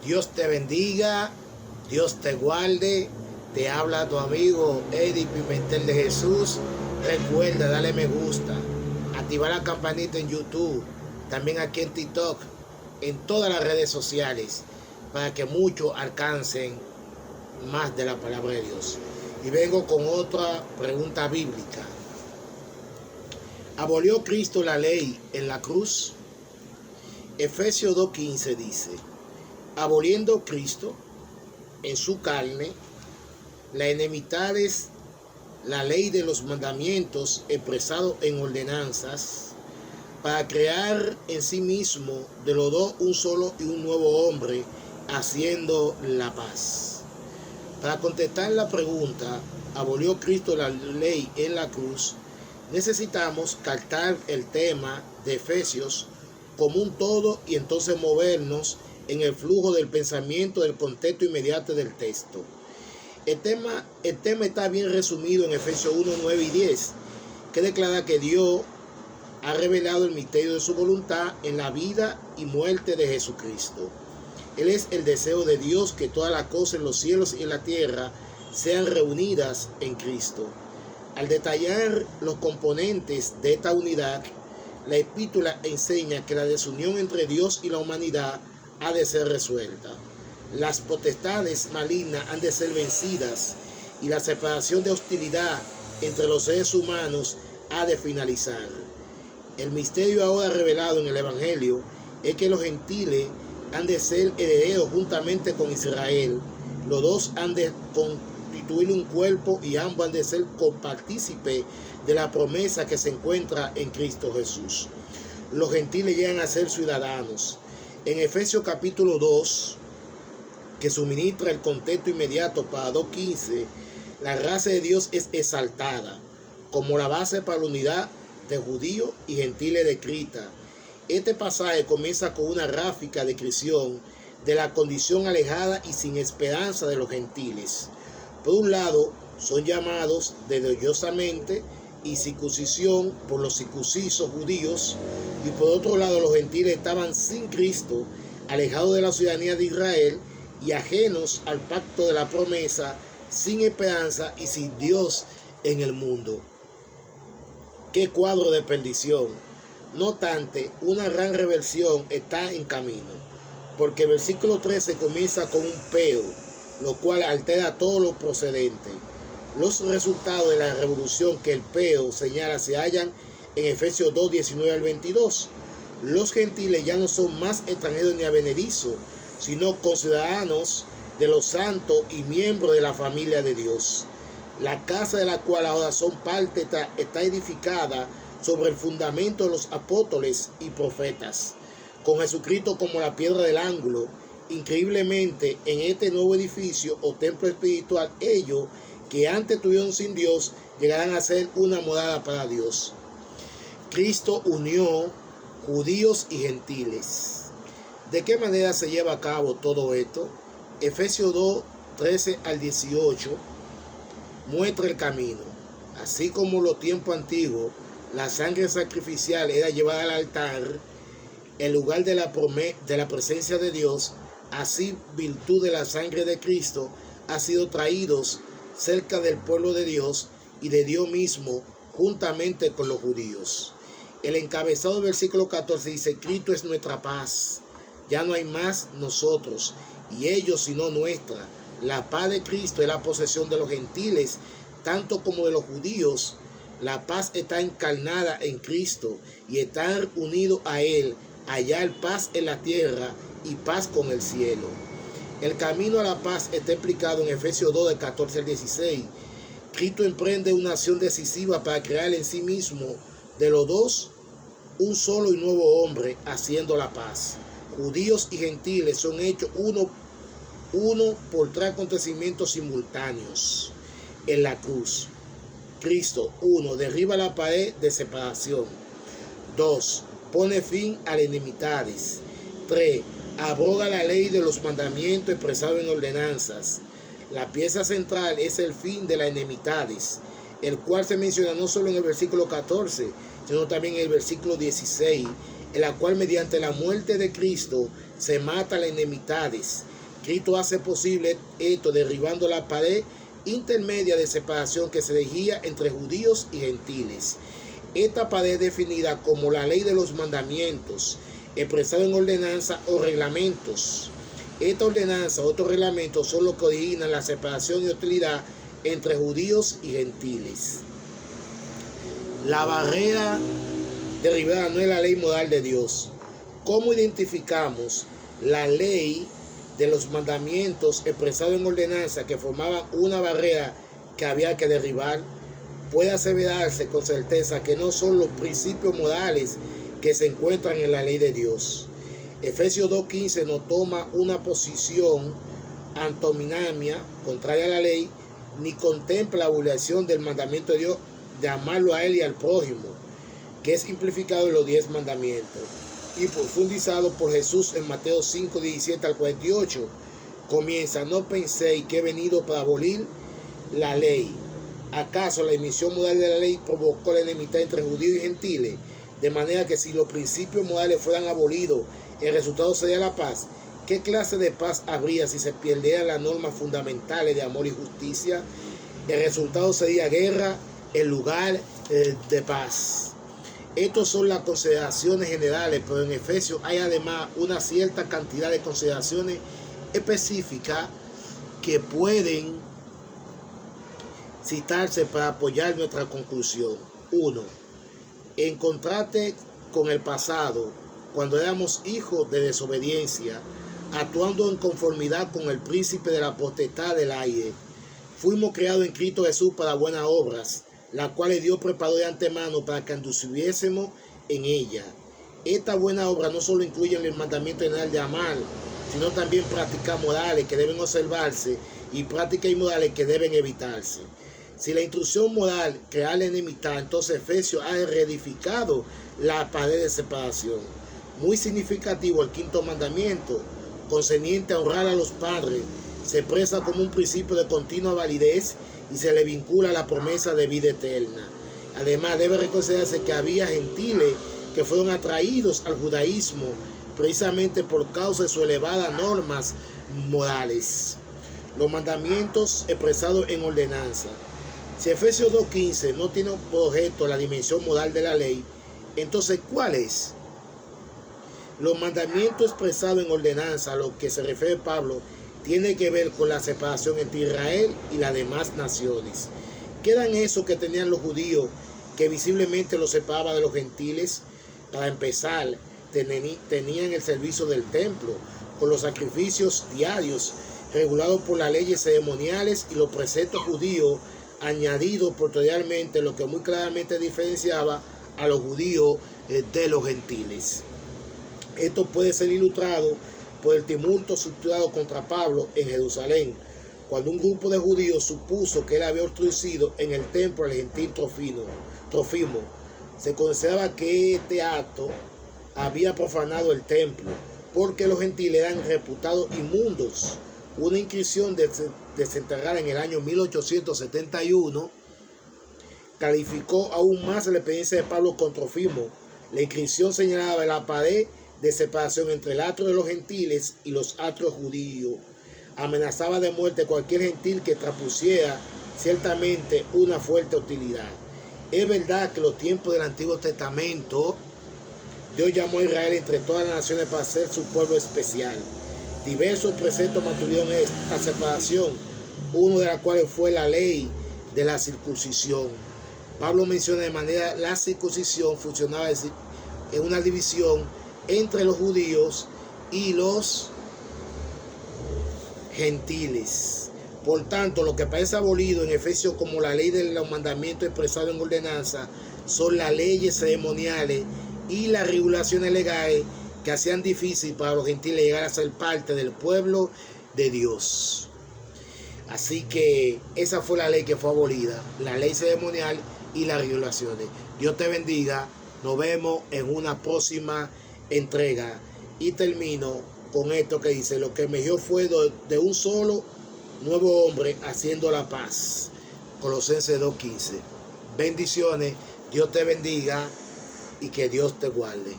Dios te bendiga, Dios te guarde. Te habla tu amigo Eddie Pimentel de Jesús. Recuerda darle me gusta, activar la campanita en YouTube, también aquí en TikTok, en todas las redes sociales, para que muchos alcancen más de la palabra de Dios. Y vengo con otra pregunta bíblica. ¿Abolió Cristo la ley en la cruz? Efesios 2:15 dice: aboliendo Cristo en su carne la enemistades, la ley de los mandamientos expresado en ordenanzas, para crear en sí mismo de los dos un solo y un nuevo hombre, haciendo la paz. Para contestar la pregunta, ¿abolió Cristo la ley en la cruz?, necesitamos captar el tema de Efesios como un todo y entonces movernos en el flujo del pensamiento del contexto inmediato del texto. El tema está bien resumido en Efesios 1, 9 y 10, que declara que Dios ha revelado el misterio de su voluntad en la vida y muerte de Jesucristo. Él es el deseo de Dios que todas las cosas en los cielos y en la tierra sean reunidas en Cristo. Al detallar los componentes de esta unidad, la epístola enseña que la desunión entre Dios y la humanidad ha de ser resuelta. Las potestades malignas han de ser vencidas y la separación de hostilidad entre los seres humanos ha de finalizar. El misterio ahora revelado en el Evangelio es que los gentiles han de ser herederos juntamente con Israel. Los dos han de constituir un cuerpo y ambos han de ser copartícipes de la promesa que se encuentra en Cristo Jesús. Los gentiles llegan a ser ciudadanos. En Efesios capítulo 2, que suministra el contexto inmediato para 2:15, la gracia de Dios es exaltada como la base para la unidad de judíos y gentiles de Creta. Este pasaje comienza con una gráfica descripción de la condición alejada y sin esperanza de los gentiles. Por un lado, son llamados desdeñosamente y circuncisión por los circuncisos judíos, y por otro lado los gentiles estaban sin Cristo, alejados de la ciudadanía de Israel y ajenos al pacto de la promesa, sin esperanza y sin Dios en el mundo. ¡Qué cuadro de perdición! No obstante, una gran reversión está en camino, porque el versículo 13 comienza con un pero, lo cual altera todo lo procedente. Los resultados de la revolución que el pero señala se hallan en Efesios 2, 19 al 22. Los gentiles ya no son más extranjeros ni advenedizos, sino conciudadanos de los santos y miembros de la familia de Dios. La casa de la cual ahora son parte está edificada sobre el fundamento de los apóstoles y profetas, con Jesucristo como la piedra del ángulo. Increíblemente, en este nuevo edificio o templo espiritual, ellos que antes estuvieron sin Dios llegarán a ser una morada para Dios. Cristo unió judíos y gentiles. ¿De qué manera se lleva a cabo todo esto? Efesios 2, 13 al 18 muestra el camino. Así como en los tiempos antiguos la sangre sacrificial era llevada al altar, el lugar de la presencia de Dios, así virtud de la sangre de Cristo ha sido traídos cerca del pueblo de Dios y de Dios mismo juntamente con los judíos. El encabezado del versículo 14 dice: Cristo es nuestra paz, ya no hay más nosotros y ellos sino nuestra. La paz de Cristo es la posesión de los gentiles tanto como de los judíos. La paz está encarnada en Cristo y estar unidos a Él, hallar paz en la tierra y paz con el cielo. El camino a la paz está explicado en Efesios 2, del 14 al 16. Cristo emprende una acción decisiva para crear en sí mismo de los dos un solo y nuevo hombre, haciendo la paz. Judíos y gentiles son hechos uno por tres acontecimientos simultáneos en la cruz. Cristo, 1, derriba la pared de separación. 2, pone fin a las enemistades. 3, abroga la ley de los mandamientos expresados en ordenanzas. La pieza central es el fin de las enemistades, el cual se menciona no solo en el versículo 14, sino también en el versículo 16, en la cual mediante la muerte de Cristo se mata las enemistades. Cristo hace posible esto derribando la pared intermedia de separación que se erigía entre judíos y gentiles. Esta pared es definida como la ley de los mandamientos, expresado en ordenanza o reglamentos. Esta ordenanza o otros reglamentos son los que originan la separación y hostilidad entre judíos y gentiles. La barrera derribada no es la ley moral de Dios. ¿Cómo identificamos la ley de los mandamientos expresado en ordenanza que formaban una barrera que había que derribar? Puede aseverarse con certeza que no son los principios morales que se encuentran en la ley de Dios. Efesios 2:15 nos toma una posición antinomia, contraria a la ley, ni contempla la obligación del mandamiento de Dios de amarlo a él y al prójimo, que es simplificado en los 10 mandamientos y profundizado por Jesús en Mateo 5:17 al 48. Comienza: no penséis que he venido para abolir la ley. ¿Acaso la emisión moral de la ley provocó la enemistad entre judíos y gentiles? De manera que si los principios morales fueran abolidos, el resultado sería la paz. ¿Qué clase de paz habría si se perdieran las normas fundamentales de amor y justicia? El resultado sería guerra en lugar de paz. Estas son las consideraciones generales, pero en Efesios hay además una cierta cantidad de consideraciones específicas que pueden citarse para apoyar nuestra conclusión. 1. En contraste con el pasado, cuando éramos hijos de desobediencia, actuando en conformidad con el príncipe de la potestad del aire, fuimos creados en Cristo Jesús para buenas obras, las cuales Dios preparó de antemano para que anduviésemos en ella. Esta buena obra no solo incluye el mandamiento general de amar, sino también prácticas morales que deben observarse y prácticas inmorales que deben evitarse. Si la instrucción moral crea la enemistad, entonces Efesios ha reedificado la pared de separación. Muy significativo el 5.º mandamiento, concerniente a honrar a los padres, se expresa como un principio de continua validez y se le vincula a la promesa de vida eterna. Además, debe reconocerse que había gentiles que fueron atraídos al judaísmo precisamente por causa de sus elevadas normas morales. Los mandamientos expresados en ordenanza. Si Efesios 2:15 no tiene por objeto la dimensión moral de la ley, entonces ¿cuál es? Los mandamientos expresados en ordenanza, a lo que se refiere Pablo, tiene que ver con la separación entre Israel y las demás naciones. ¿Qué eran eso que tenían los judíos que visiblemente los separaba de los gentiles? Para empezar, tenían el servicio del templo, con los sacrificios diarios regulados por las leyes ceremoniales y los preceptos judíos añadidos posteriormente, lo que muy claramente diferenciaba a los judíos de los gentiles. Esto puede ser ilustrado por el tumulto suscitado contra Pablo en Jerusalén, cuando un grupo de judíos supuso que él había obstruido en el templo al gentil Trófimo. Se consideraba que este acto había profanado el templo, porque los gentiles eran reputados inmundos. Una inscripción desenterrada en el año 1871 calificó aún más la experiencia de Pablo con Trófimo. La inscripción señalaba la pared de separación entre el atrio de los gentiles y los atrios judíos. Amenazaba de muerte cualquier gentil que traspusiera ciertamente una fuerte hostilidad. Es verdad que en los tiempos del Antiguo Testamento Dios llamó a Israel entre todas las naciones para ser su pueblo especial. Diversos preceptos mantuvieron esta separación, uno de los cuales fue la ley de la circuncisión. Pablo menciona de manera la circuncisión funcionaba en una división entre los judíos y los gentiles. Por tanto, lo que parece abolido en Efesios como la ley de los mandamientos expresados en ordenanza son las leyes ceremoniales y las regulaciones legales que hacían difícil para los gentiles llegar a ser parte del pueblo de Dios. Así que esa fue la ley que fue abolida, la ley ceremonial y las regulaciones. Dios te bendiga. Nos vemos en una próxima entrega. Y termino con esto que dice: lo que mejor fue de un solo nuevo hombre haciendo la paz. Colosenses 2:15. Bendiciones. Dios te bendiga y que Dios te guarde.